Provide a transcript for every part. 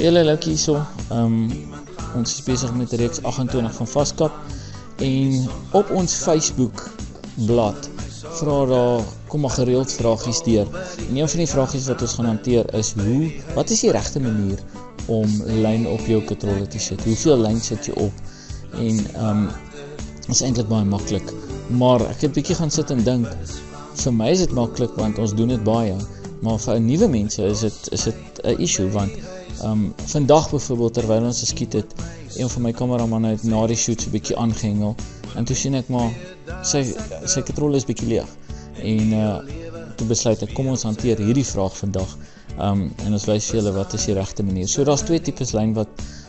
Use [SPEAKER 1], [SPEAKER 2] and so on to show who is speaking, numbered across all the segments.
[SPEAKER 1] Hele leuk hierso. Ons is besig met reeks 28 van Vaskap en op ons Facebook blad vra daar kom maar gereeld vragies deur. En een van die vragies wat ons gaan hanteer is wat is die regte manier om lyn op jou katrolle te sit? Hoeveel lyn sit jy op? En is eintlik baie maklik. Maar ek het 'n bietjie gaan sit en dink, vir my is dit maklik want ons doen dit baie, maar vir nuwe mense is dit 'n issue want vandag byvoorbeeld terwyl ons geskiet het, een van my kameramanne het na die shoot so 'n bietjie aangehengel en toe sien ek maar sy katrol is bietjie leeg en toe besluit ek kom ons hanteer hierdie vraag vandag en ons wys vir julle wat is die regte manier. So daar's twee tipes lyn wat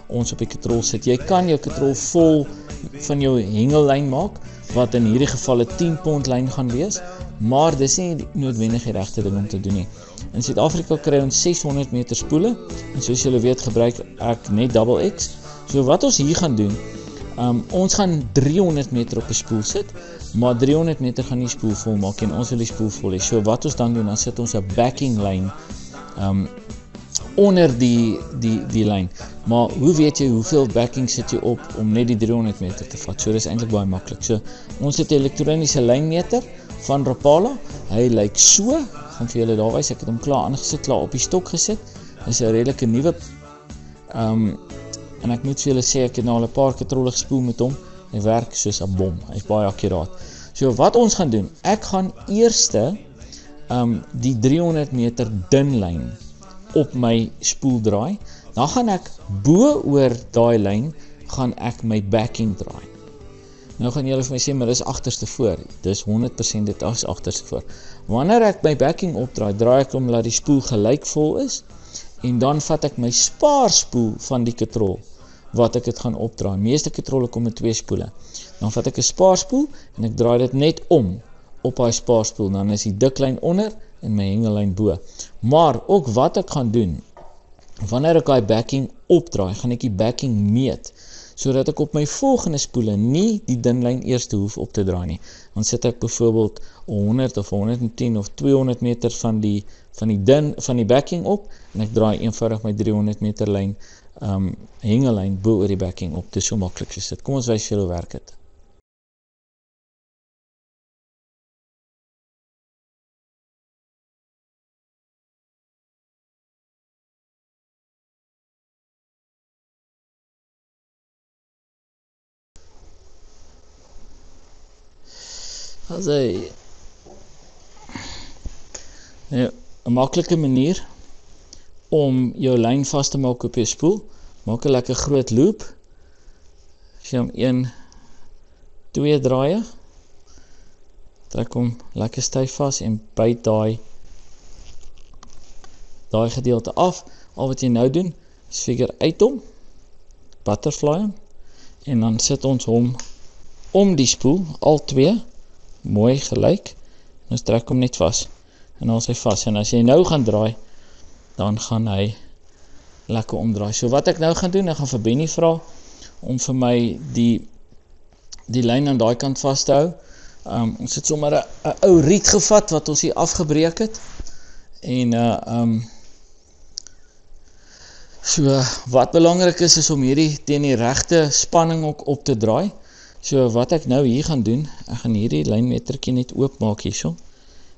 [SPEAKER 1] ons op die katrol sit. Jy kan jou katrol vol van jou hengellyn maak wat in hierdie geval 'n 10 pond lyn gaan wees, maar dis nie noodwendig die regte ding om te doen nie. In Suid-Afrika kry ons 600 meter spoele en soos julle weet gebruik ek net double X. So wat ons hier gaan doen, ons gaan 300 meter op 'n spoel sit, maar 300 meter gaan nie spoel vol maak en ons wil die spoel vol hê. So wat ons dan doen, dan sit ons 'n backing lyn onder die lyn. Maar hoe weet jy hoeveel backing sit jy op om net die 300 meter te vat? So dis eintlik baie maklik. So ons het 'n elektroniese lynmeter van Rapala. Hy lyk so, gaan vir julle daar wys. Ek het hom klaar aangesit, klaar op die stok gesit. Dis 'n redelike nuwe en ek moet vir julle sê ek het nou al 'n paar katrolle gespoel met hom. Hy werk soos 'n bom. Hy's baie akkuraat. So wat ons gaan doen, ek gaan eerste die 300 meter dun lyn op my spoel draai. Dan gaan ek bo oor daai lyn gaan ek my backing draai. Nou gaan julle vir my sê, maar dis agterste voor. Dis 100% dit is agterste voor. Wanneer ek my backing opdraai, draai ek hom laat die spoel gelyk vol is en dan vat ek my spaarspoel van die katrol wat ek dit gaan opdraai. Meeste katrolle kom met 2 spoele. Dan vat ek 'n spaarspoel en ek draai dit net om op daai spaarspoel. Dan is die dik lyn onder en my hengellyn bo. Maar ook wat ek gaan doen, wanneer ek daai backing opdraai, gaan ek die backing meet, sodat ek op my volgende spoele nie die dun lyn eerste hoef op te draai nie. Dan sit ek byvoorbeeld 100 of 110 of 200 meter van die backing op en ek draai eenvoudig my 300 meter lyn hengellyn bo oor die backing op. Dis so maklik soos dit. Kom ons wys vir julle hoe werk dit. Also, 'n maklike manier om jou lyn vas te maak op jou spoel. Maak 'n lekker groot loop. As jy hom 1, 2 draaie, trek hom lekker styf vas en byt daai gedeelte af. Al wat jy nou doen, is figure uit hom, butterfly hom, en dan sit ons hom om die spoel, al 2, mooi gelyk, en ons trek hom net vas, en dan is hy vas, en as jy nou gaan draai, dan gaan hy lekker omdraai. So wat ek nou gaan doen, ek gaan vir Benny vra, om vir my die lyn aan daai kant vas te hou. Ons het sommer 'n ou riet gevat, wat ons hier afgebreek het, en so wat belangrik is om hierdie teen die regte spanning ook op te draai. So wat ek nou hier gaan doen, ek gaan hierdie lynmetertjie net oopmaak hierso,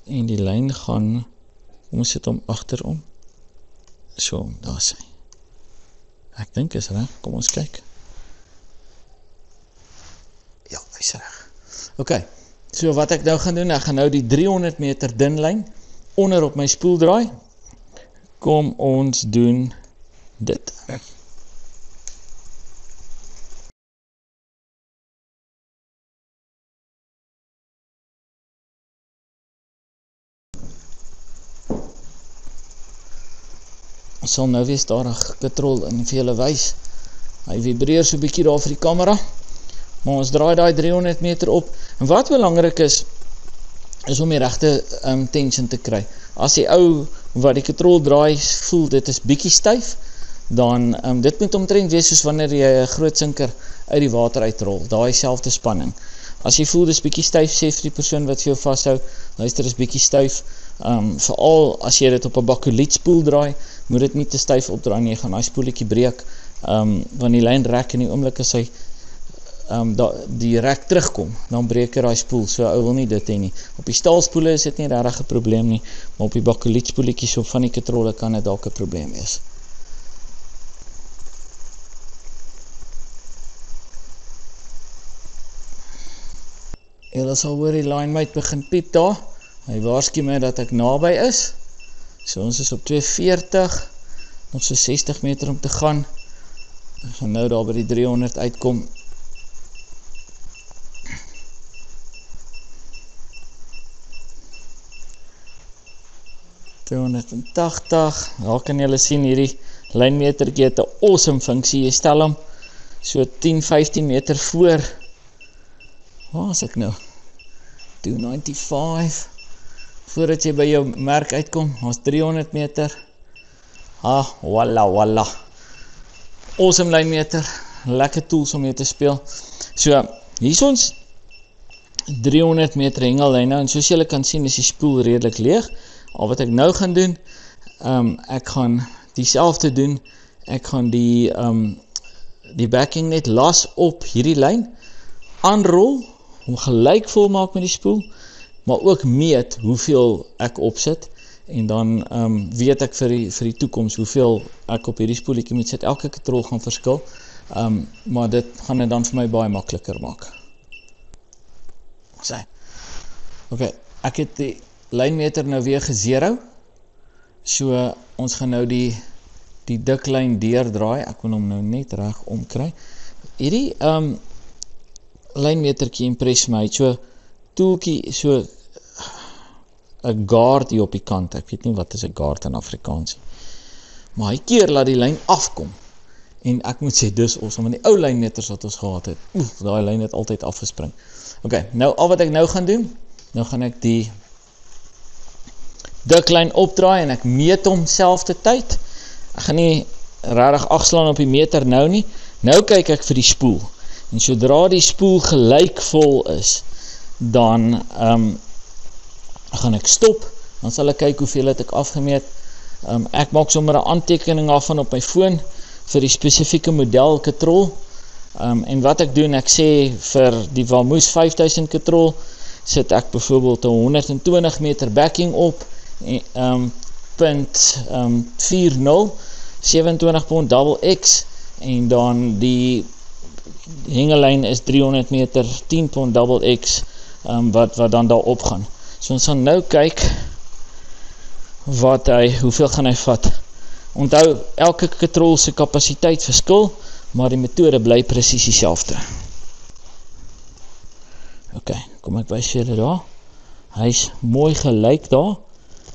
[SPEAKER 1] en die lyn gaan, kom ons sit hom agterom, so, daar is hy. Ek dink is reg, kom ons kyk. Ja, hy's reg. Ok, so wat ek nou gaan doen, ek gaan nou die 300 meter dun lyn onder op my spoel draai. Kom ons doen dit. Ons sal nou weer stadig katrol en vir julle wys. Hy vibreer so 'n bietjie daar vir die kamera, maar ons draai daai 300 meter op. En wat belangrik is om die regte tension te kry. As die ou wat die katrol draai voel dit is bietjie styf, dan dit moet omtrent wees soos wanneer jy 'n groot sinker uit die water uitrol, daai selfde spanning. As jy voel dis bietjie styf, sê vir die persoon wat vir jou vashou, luister is bietjie styf. Veral as jy dit op 'n bakolietspoel draai, moet dit nie te styf opdraai nie, jy gaan daai spoeltjie breek, want die lyn rek in die oomblik as hy die rek terugkom, dan breek hy daai spoel, so ou wil nie dit hê nie. Op die staalspoele is dit nie regtig 'n probleem nie, maar op die bakelietspoeletjies op van die katrolle kan dit dalk 'n probleem wees. Julle sal hoor die linemate begin piep daar. Hy waarsku my dat ek naby is. So ons is op 240, nog so 60 meter om te gaan. Ek gaan nou daar by die 300 uitkom. Daar kan julle sien hierdie lynmetertjie het 'n awesome funksie. Jy stel hom so 10-15 meter voor. Waar is ek nou? 295. Voordat jy by jou merk uitkom, ons 300 meter. Walla. Awesome lynmeter. Lekker tools om mee te speel. So, hier is ons 300 meter hengellyne en soos julle kan sien is die spoel redelik leeg. Al wat ek nou gaan doen, ek gaan dieselfde doen. Ek gaan die backing net las op hierdie lyn, aanrol, hom gelyk vol maak met die spoel, maar ook meet hoeveel ek opsit, en dan weet ek vir die toekoms hoeveel ek op hierdie spoeletjie moet sit. Elke katrol gaan verskil, maar dit gaan dit dan vir my baie makliker maak. Ok, ek het die lynmeter nou weer gezero, so ons gaan nou die dik lyn deurdraai. Ek wil hom nou net reg omkry. Hierdie lynmetertjie impress my, so toeltjie, so 'n guard hier op die kant. Ek weet nie wat is 'n guard in Afrikaans, maar hy keer laat die lyn afkom, en ek moet sê dis awesome, want die ou lynmeters wat ons gehad het, daai lyn het altyd afgespring. Ok, nou al wat ek nou gaan doen, nou gaan ek die dik lyn opdraai en ek meet hom selfde tyd. Ek gaan nie regtig agslaan op die meter nou nie. Nou kyk ek vir die spoel. En sodra die spoel gelyk vol is, dan gaan ek stop. Dan sal ek kyk hoeveel het ek afgemeet. Ek maak sommer 'n aantekening af van op my foon vir die spesifieke model katrol. En wat ek doen, ek sê vir die Vamoose 5000 katrol sit ek byvoorbeeld 'n 120 meter backing op, punt 40, 27 pond double X, en dan die hengellyn is 300 meter, 10 pond double X, wat dan daar opgaan. So ons gaan nou kyk hoeveel gaan hy vat. Onthou, elke katrol se kapasiteit verskil, maar die metode bly presies dieselfde. Ok, kom ek wys julle daar. Hy's mooi gelyk daar.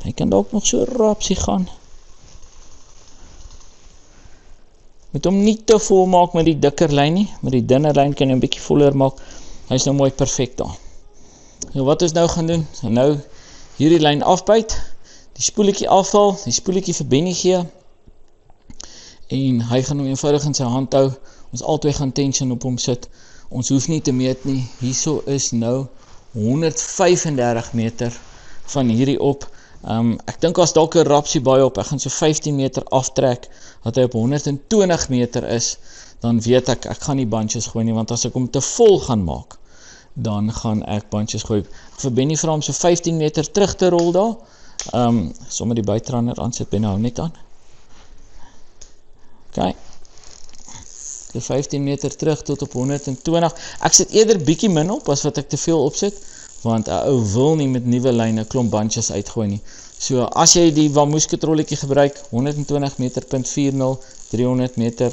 [SPEAKER 1] Hy kan dalk nog so rapsie gaan. Moet hom nie te vol maak met die dikker lyn nie, met die dunner lyn kan jy 'n bietjie voller maak. Hy's nou mooi perfek daar. Nou wat ons nou gaan doen, nou hierdie lyn afbyt, die spoeletjie afhaal, die spoeletjie vir Benny gee, en hy gaan hom eenvoudig in sy hand hou, ons albei gaan tension op hom sit, ons hoef nie te meet nie, hierso is nou 135 meter van hierdie op, ek dink as dalk 'n rapsie baie op, ek gaan so 15 meter aftrek, dat hy op 120 meter is, dan weet ek gaan nie bandjes gooi nie, want as ek hom te vol gaan maak, dan gaan ek bandjes gooi. Vir Benny vra hom so 15 meter terug te rol daar, sommer die buitenrander aansit, Benny hou net aan. Ok, 15 meter terug tot op 120, ek sit eerder bietjie min op, as wat ek te veel opsit, want ou wil nie met nuwe lyne klomp bandjes uitgooi nie. So as jy die Vamoose katrolletjie gebruik, 120 meter, punt 40, 300 meter,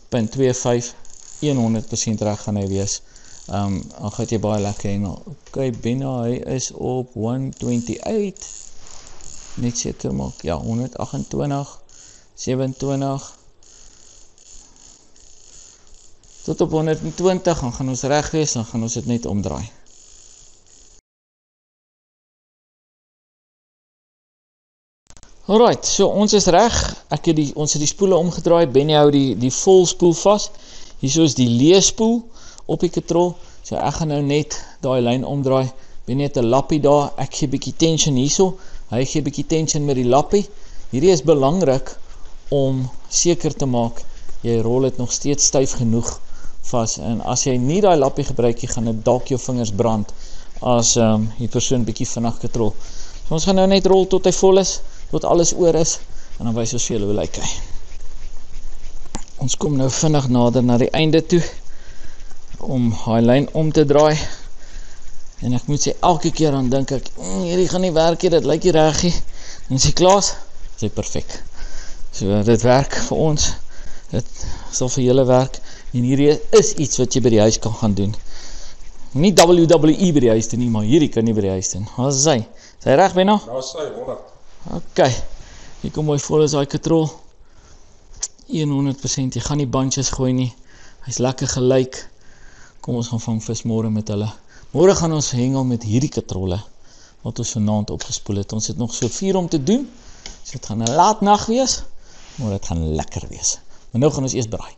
[SPEAKER 1] punt 25, 100% reg gaan hy wees. Dan gaan jy baie lekker hengel. Ok, Benny, hy is op 128, net seker maak, ja, 128, 27, tot op 120, dan gaan ons reg wees, dan gaan ons dit net omdraai. Alright, so ons is reg, ons het die spoele omgedraai, Benny hou die vol spoel vast, hierso is die leë spoel op die katrol, so ek gaan nou net daai lyn omdraai, Benny het 'n lappie daar, ek gee bietjie tension hierso, hy gee bietjie tension met die lappie, Hierdie is belangrik om seker te maak, jy rol het nog steeds styf genoeg vas, en as jy nie daai lappie gebruik, jy gaan dit dalk jou vingers brand, as die persoon bietjie vinnig getrol. So ons gaan nou net rol tot hy vol is, tot alles oor is, en dan wys ons vir julle hoe lyk hy. Ons kom nou vinnig nader na die einde toe, om hy lyn om te draai, en ek moet sê, elke keer dan dink ek, hierdie gaan nie werk hier, dit lyk nie reg nie, en as hy klaar is hy perfek. So dit werk vir ons, dit sal vir julle werk, en hierdie is iets wat jy by die huis kan gaan doen. Nie WWE by die huis doen nie, maar hierdie kan nie by die huis doen. Wat is hy? Is hy reg byna?
[SPEAKER 2] Nou is hy 100.
[SPEAKER 1] Ok, hier kom mooi vol is hy katrol. 100%, jy gaan nie bandjes gooi nie, hy is lekker gelyk. Kom ons gaan vang vis môre met hulle. Môre gaan ons hengel met hierdie katrolle, wat ons vanaand opgespoel het. Ons het nog so 4 om te doen, so dit gaan 'n laat nag wees, maar dit gaan lekker wees. Maar nou gaan ons eers braai.